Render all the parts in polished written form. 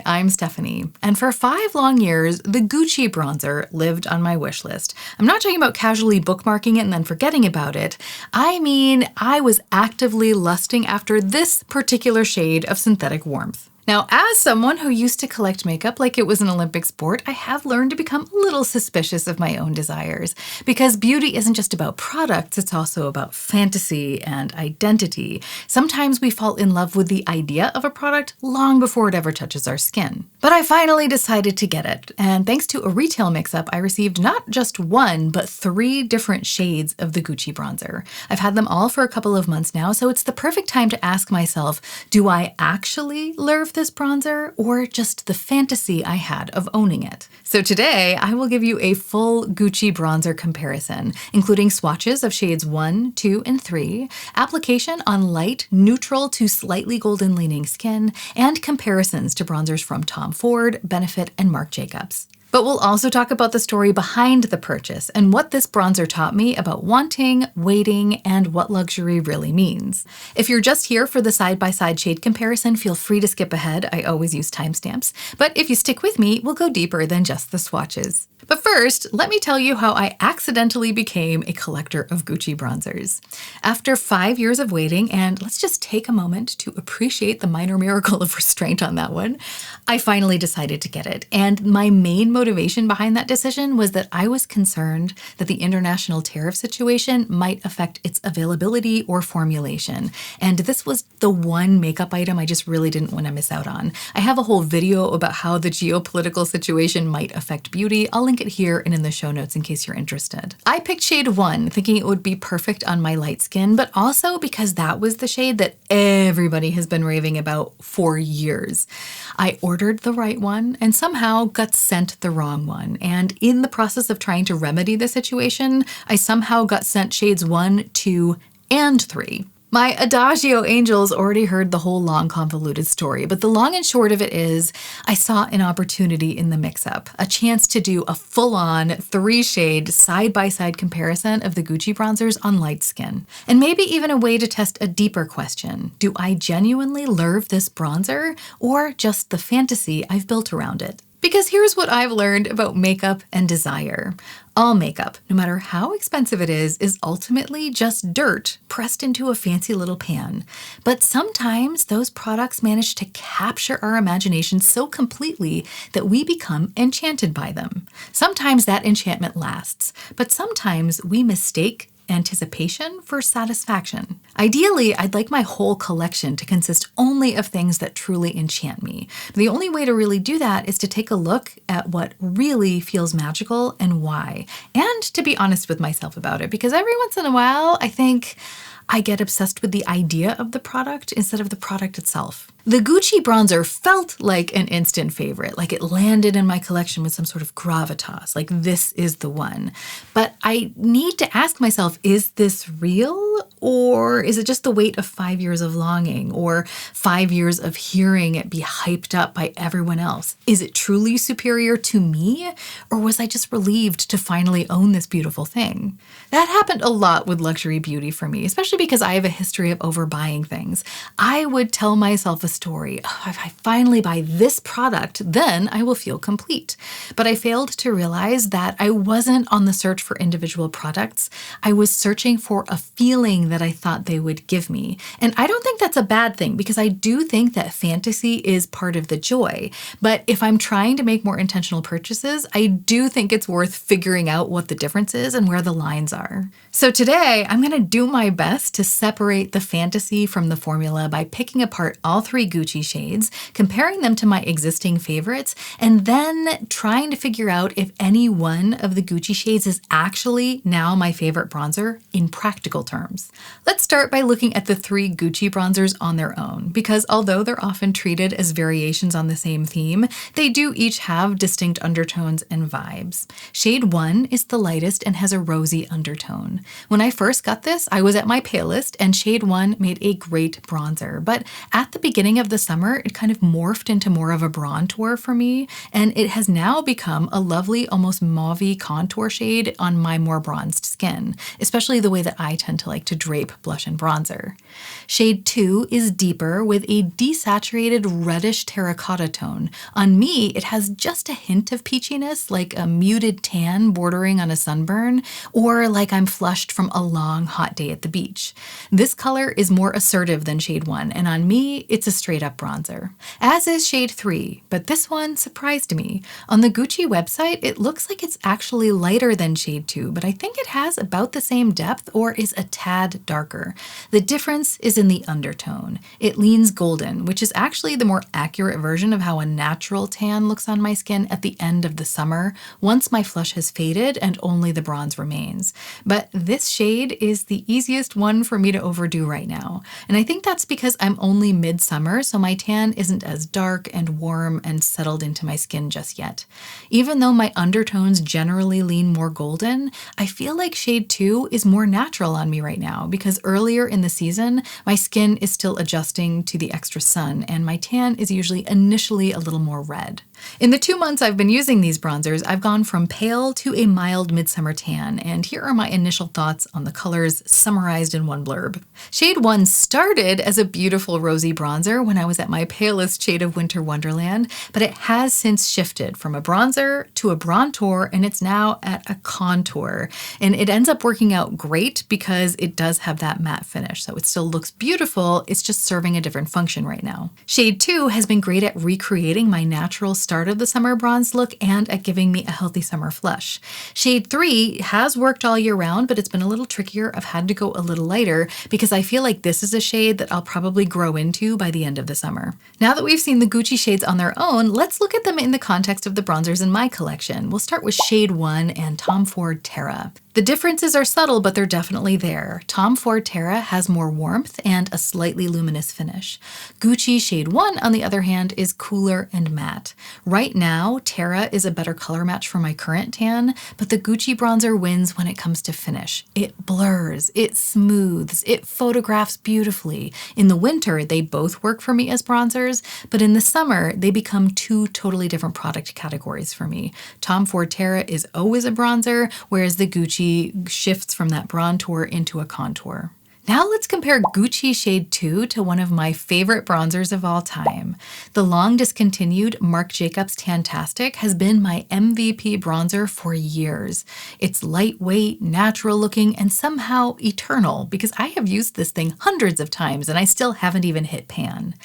I'm Stephanie, and for 5 long years, the Gucci bronzer lived on my wish list. I'm not talking about casually bookmarking it and then forgetting about it. I mean, I was actively lusting after this particular shade of synthetic warmth. Now, as someone who used to collect makeup like it was an Olympic sport, I have learned to become a little suspicious of my own desires. Because beauty isn't just about products, it's also about fantasy and identity. Sometimes we fall in love with the idea of a product long before it ever touches our skin. But I finally decided to get it, and thanks to a retail mix-up, I received not just 1, but 3 different shades of the Gucci bronzer. I've had them all for a couple of months now, so it's the perfect time to ask myself, do I actually lurv this bronzer, or just the fantasy I had of owning it? So today, I will give you a full Gucci bronzer comparison, including swatches of shades 1, 2, and 3, application on light, neutral to slightly golden leaning skin, and comparisons to bronzers from Tom Ford, Benefit, and Marc Jacobs. But we'll also talk about the story behind the purchase and what this bronzer taught me about wanting, waiting, and what luxury really means. If you're just here for the side-by-side shade comparison, feel free to skip ahead. I always use timestamps. But if you stick with me, we'll go deeper than just the swatches. But first, let me tell you how I accidentally became a collector of Gucci bronzers. After 5 years of waiting, and let's just take a moment to appreciate the minor miracle of restraint on that one, I finally decided to get it. And my main motivation behind that decision was that I was concerned that the international tariff situation might affect its availability or formulation. And this was the one makeup item I just really didn't want to miss out on. I have a whole video about how the geopolitical situation might affect beauty. I'll link it here and in the show notes in case you're interested. I picked shade 1, thinking it would be perfect on my light skin, but also because that was the shade that everybody has been raving about for years. I ordered the right one and somehow got sent the wrong one. And in the process of trying to remedy the situation, I somehow got sent shades 1, 2, and 3. My Adagio angels already heard the whole long convoluted story, but the long and short of it is I saw an opportunity in the mix-up, a chance to do a full-on 3-shade side-by-side comparison of the Gucci bronzers on light skin. And maybe even a way to test a deeper question. Do I genuinely lurv this bronzer, or just the fantasy I've built around it? Because here's what I've learned about makeup and desire. All makeup, no matter how expensive it is ultimately just dirt pressed into a fancy little pan. But sometimes those products manage to capture our imagination so completely that we become enchanted by them. Sometimes that enchantment lasts, but sometimes we mistake anticipation for satisfaction. Ideally, I'd like my whole collection to consist only of things that truly enchant me. But the only way to really do that is to take a look at what really feels magical and why. And to be honest with myself about it, because every once in a while, I think I get obsessed with the idea of the product instead of the product itself. The Gucci bronzer felt like an instant favorite, like it landed in my collection with some sort of gravitas, like this is the one. But I need to ask myself, is this real? Or is it just the weight of 5 years of longing or 5 years of hearing it be hyped up by everyone else? Is it truly superior to me? Or was I just relieved to finally own this beautiful thing? That happened a lot with luxury beauty for me, especially because I have a history of overbuying things. I would tell myself a story, oh, if I finally buy this product, then I will feel complete. But I failed to realize that I wasn't on the search for individual products. I was searching for a feeling that I thought they would give me. And I don't think that's a bad thing because I do think that fantasy is part of the joy. But if I'm trying to make more intentional purchases, I do think it's worth figuring out what the difference is and where the lines are. So today, I'm going to do my best to separate the fantasy from the formula by picking apart all 3 Gucci shades, comparing them to my existing favorites, and then trying to figure out if any one of the Gucci shades is actually now my favorite bronzer in practical terms. Let's start by looking at the 3 Gucci bronzers on their own, because although they're often treated as variations on the same theme, they do each have distinct undertones and vibes. Shade 1 is the lightest and has a rosy undertone. When I first got this, I was at my palest, and shade 1 made a great bronzer, but at the beginning of the summer, it kind of morphed into more of a bronzer for me, and it has now become a lovely, almost mauve-y contour shade on my more bronzed skin. skin, especially the way that I tend to like to drape blush and bronzer. Shade 2 is deeper with a desaturated reddish terracotta tone. On me, it has just a hint of peachiness, like a muted tan bordering on a sunburn, or like I'm flushed from a long hot day at the beach. This color is more assertive than shade 1, and on me, it's a straight up bronzer. As is shade 3, but this one surprised me. On the Gucci website, it looks like it's actually lighter than shade 2, but I think it has about the same depth or is a tad darker. The difference is in the undertone. It leans golden, which is actually the more accurate version of how a natural tan looks on my skin at the end of the summer, once my flush has faded and only the bronze remains. But this shade is the easiest one for me to overdo right now. And I think that's because I'm only midsummer, so my tan isn't as dark and warm and settled into my skin just yet. Even though my undertones generally lean more golden, I feel like shade 2 is more natural on me right now because earlier in the season, my skin is still adjusting to the extra sun and my tan is usually initially a little more red. In the 2 months I've been using these bronzers, I've gone from pale to a mild midsummer tan, and here are my initial thoughts on the colors summarized in one blurb. Shade 1 started as a beautiful rosy bronzer when I was at my palest shade of winter wonderland, but it has since shifted from a bronzer to a bronzer, and it's now at a contour. And it ends up working out great because it does have that matte finish, so it still looks beautiful, it's just serving a different function right now. Shade 2 has been great at recreating my natural start of the summer bronze look and at giving me a healthy summer flush. Shade 3 has worked all year round, but it's been a little trickier. I've had to go a little lighter because I feel like this is a shade that I'll probably grow into by the end of the summer. Now that we've seen the Gucci shades on their own, let's look at them in the context of the bronzers in my collection. We'll start with shade 1 and Tom Ford Terra. The differences are subtle, but they're definitely there. Tom Ford Terra has more warmth and a slightly luminous finish. Gucci shade 1, on the other hand, is cooler and matte. Right now, Terra is a better color match for my current tan, but the Gucci bronzer wins when it comes to finish. It blurs, it smooths, it photographs beautifully. In the winter, they both work for me as bronzers, but in the summer, they become 2 totally different product categories for me. Tom Ford Terra is always a bronzer, whereas the Gucci shifts from that bronzer into a contour. Now let's compare Gucci shade 2 to one of my favorite bronzers of all time. The long discontinued Marc Jacobs Tan-Tastic has been my MVP bronzer for years. It's lightweight, natural looking, and somehow eternal because I have used this thing hundreds of times and I still haven't even hit pan.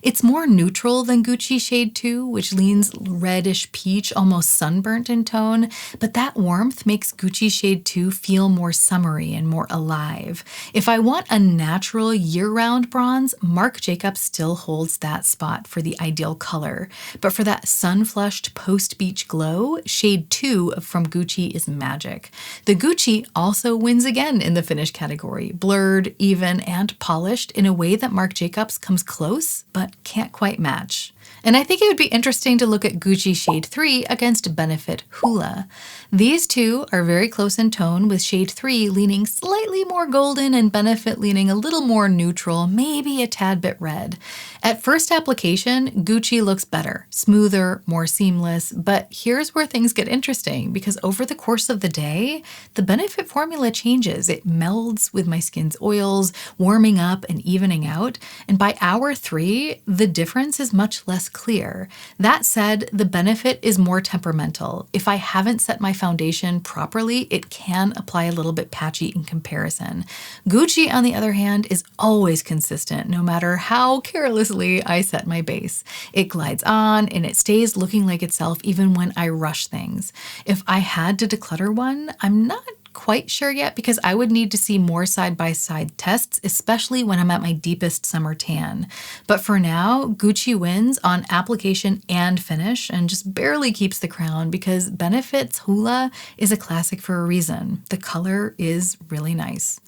It's more neutral than Gucci shade 2, which leans reddish peach, almost sunburnt in tone, but that warmth makes Gucci shade 2 feel more summery and more alive. If I want a natural year-round bronze, Marc Jacobs still holds that spot for the ideal color. But for that sun-flushed post-beach glow, shade 2 from Gucci is magic. The Gucci also wins again in the finish category, blurred, even, and polished in a way that Marc Jacobs comes close, but can't quite match. And I think it would be interesting to look at Gucci shade 3 against Benefit Hoola. These two are very close in tone, with shade 3 leaning slightly more golden and Benefit leaning a little more neutral, maybe a tad bit red. At first application, Gucci looks better, smoother, more seamless, but here's where things get interesting because over the course of the day, the Benefit formula changes. It melds with my skin's oils, warming up and evening out, and by hour 3, the difference is much less clear. That said, the Benefit is more temperamental. If I haven't set my foundation properly, it can apply a little bit patchy in comparison. Gucci, on the other hand, is always consistent, no matter how carelessly I set my base. It glides on and it stays looking like itself even when I rush things. If I had to declutter one, I'm not quite sure yet because I would need to see more side-by-side tests, especially when I'm at my deepest summer tan. But for now, Gucci wins on application and finish and just barely keeps the crown because Benefit's Hoola is a classic for a reason. The color is really nice.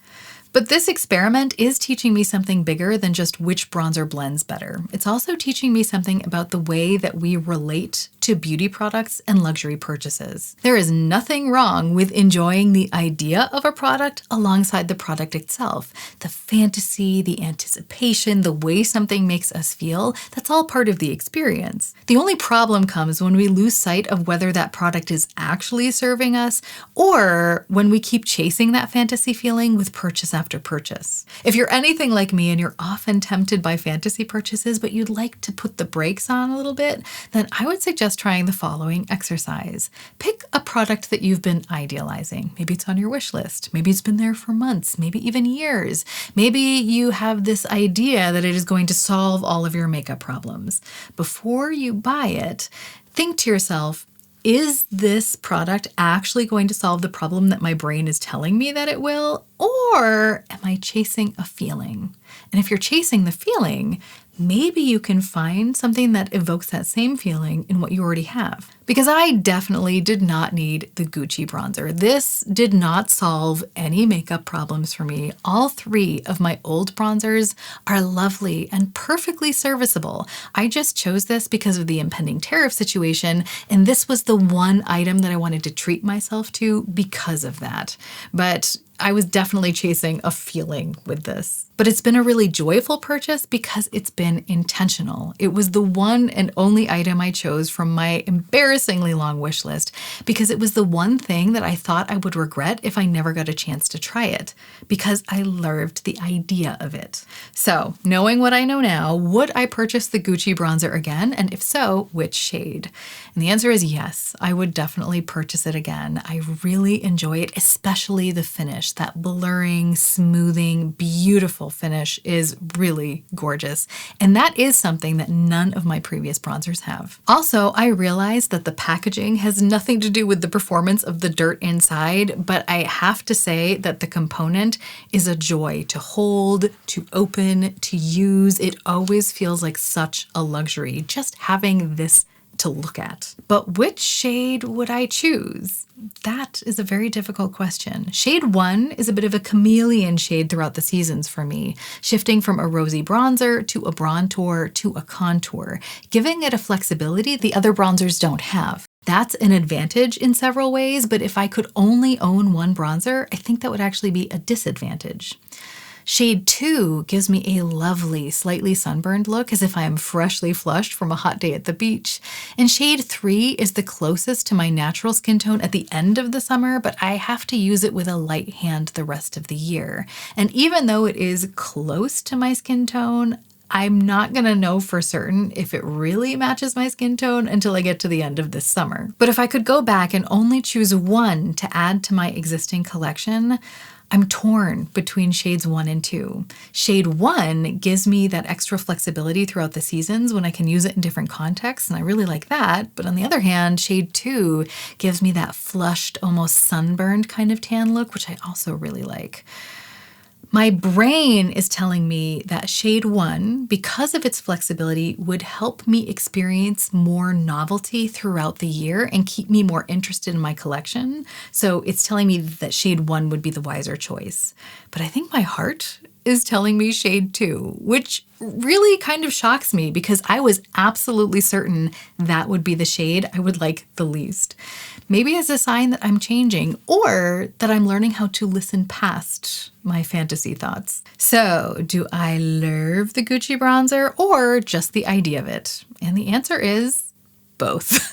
But this experiment is teaching me something bigger than just which bronzer blends better. It's also teaching me something about the way that we relate to beauty products and luxury purchases. There is nothing wrong with enjoying the idea of a product alongside the product itself. The fantasy, the anticipation, the way something makes us feel, that's all part of the experience. The only problem comes when we lose sight of whether that product is actually serving us or when we keep chasing that fantasy feeling with purchase after purchase. If you're anything like me and you're often tempted by fantasy purchases, but you'd like to put the brakes on a little bit, then I would suggest trying the following exercise. Pick a product that you've been idealizing. Maybe it's on your wish list. Maybe it's been there for months, maybe even years. Maybe you have this idea that it is going to solve all of your makeup problems. Before you buy it, think to yourself, is this product actually going to solve the problem that my brain is telling me that it will? Or am I chasing a feeling? And if you're chasing the feeling, maybe you can find something that evokes that same feeling in what you already have. Because I definitely did not need the Gucci bronzer. This did not solve any makeup problems for me. All three of my old bronzers are lovely and perfectly serviceable. I just chose this because of the impending tariff situation, and this was the one item that I wanted to treat myself to because of that. But I was definitely chasing a feeling with this. But it's been a really joyful purchase because it's been intentional. It was the one and only item I chose from my embarrassingly long wish list because it was the one thing that I thought I would regret if I never got a chance to try it, because I loved the idea of it. So, knowing what I know now, would I purchase the Gucci bronzer again? And if so, which shade? And the answer is yes, I would definitely purchase it again. I really enjoy it, especially the finish. That blurring, smoothing, beautiful finish is really gorgeous. And that is something that none of my previous bronzers have. Also, I realized that the packaging has nothing to do with the performance of the dirt inside, but I have to say that the component is a joy to hold, to open, to use. It always feels like such a luxury just having this to look at. But which shade would I choose? That is a very difficult question. Shade 1 is a bit of a chameleon shade throughout the seasons for me, shifting from a rosy bronzer to a bronzer to a contour, giving it a flexibility the other bronzers don't have. That's an advantage in several ways, but if I could only own one bronzer, I think that would actually be a disadvantage. Shade 2 gives me a lovely, slightly sunburned look as if I am freshly flushed from a hot day at the beach. And shade 3 is the closest to my natural skin tone at the end of the summer, but I have to use it with a light hand the rest of the year. And even though it is close to my skin tone, I'm not gonna know for certain if it really matches my skin tone until I get to the end of this summer. But if I could go back and only choose one to add to my existing collection, I'm torn between shades 1 and 2. Shade 1 gives me that extra flexibility throughout the seasons when I can use it in different contexts, and I really like that. But on the other hand, shade 2 gives me that flushed, almost sunburned kind of tan look, which I also really like. My brain is telling me that shade 1, because of its flexibility, would help me experience more novelty throughout the year and keep me more interested in my collection. So it's telling me that shade 1 would be the wiser choice. But I think my heart is telling me shade 2, which really kind of shocks me because I was absolutely certain that would be the shade I would like the least. Maybe as a sign that I'm changing or that I'm learning how to listen past my fantasy thoughts. So, do I lurv the Gucci bronzer or just the idea of it? And the answer is both.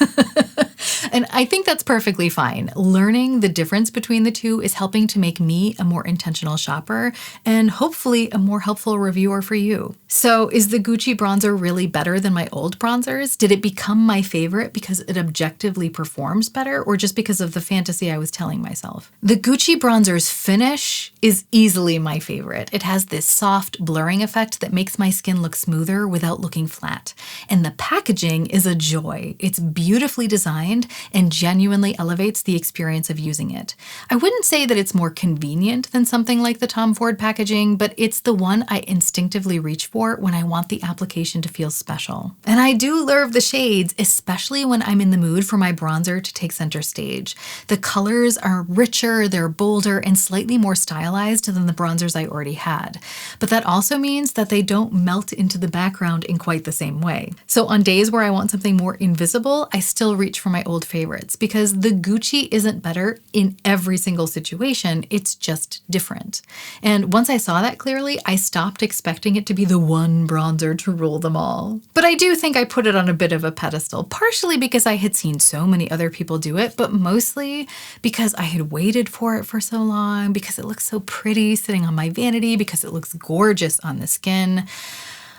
And I think that's perfectly fine. Learning the difference between the two is helping to make me a more intentional shopper and hopefully a more helpful reviewer for you. So is the Gucci bronzer really better than my old bronzers? Did it become my favorite because it objectively performs better or just because of the fantasy I was telling myself? The Gucci bronzer's finish is easily my favorite. It has this soft blurring effect that makes my skin look smoother without looking flat. And the packaging is a joy. It's beautifully designed and genuinely elevates the experience of using it. I wouldn't say that it's more convenient than something like the Tom Ford packaging, but it's the one I instinctively reach for when I want the application to feel special. And I do love the shades, especially when I'm in the mood for my bronzer to take center stage. The colors are richer, they're bolder, and slightly more stylized than the bronzers I already had. But that also means that they don't melt into the background in quite the same way. So on days where I want something more invisible, I still reach for my old favorites because the Gucci isn't better in every single situation, it's just different. And once I saw that clearly, I stopped expecting it to be the one bronzer to rule them all. But I do think I put it on a bit of a pedestal, partially because I had seen so many other people do it, but mostly because I had waited for it for so long, because it looks so pretty sitting on my vanity, because it looks gorgeous on the skin.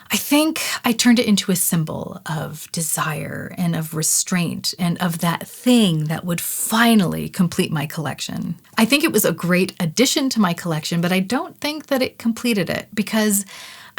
I think I turned it into a symbol of desire and of restraint and of that thing that would finally complete my collection. I think it was a great addition to my collection, but I don't think that it completed it because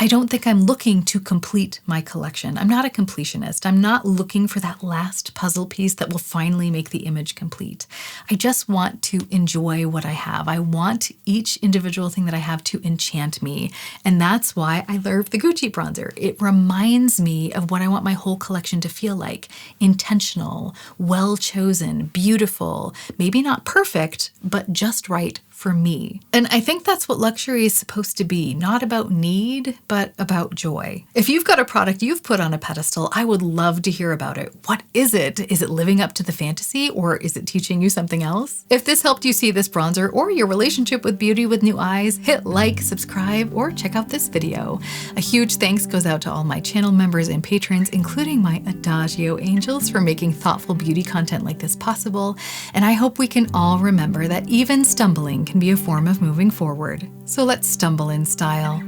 I don't think I'm looking to complete my collection. I'm not a completionist. I'm not looking for that last puzzle piece that will finally make the image complete. I just want to enjoy what I have. I want each individual thing that I have to enchant me. And that's why I love the Gucci bronzer. It reminds me of what I want my whole collection to feel like. Intentional, well-chosen, beautiful, maybe not perfect, but just right for me. And I think that's what luxury is supposed to be, not about need, but about joy. If you've got a product you've put on a pedestal, I would love to hear about it. What is it? Is it living up to the fantasy, or is it teaching you something else? If this helped you see this bronzer or your relationship with beauty with new eyes, hit like, subscribe, or check out this video. A huge thanks goes out to all my channel members and patrons, including my Adagio angels, for making thoughtful beauty content like this possible. And I hope we can all remember that even stumbling can be a form of moving forward. So let's stumble in style.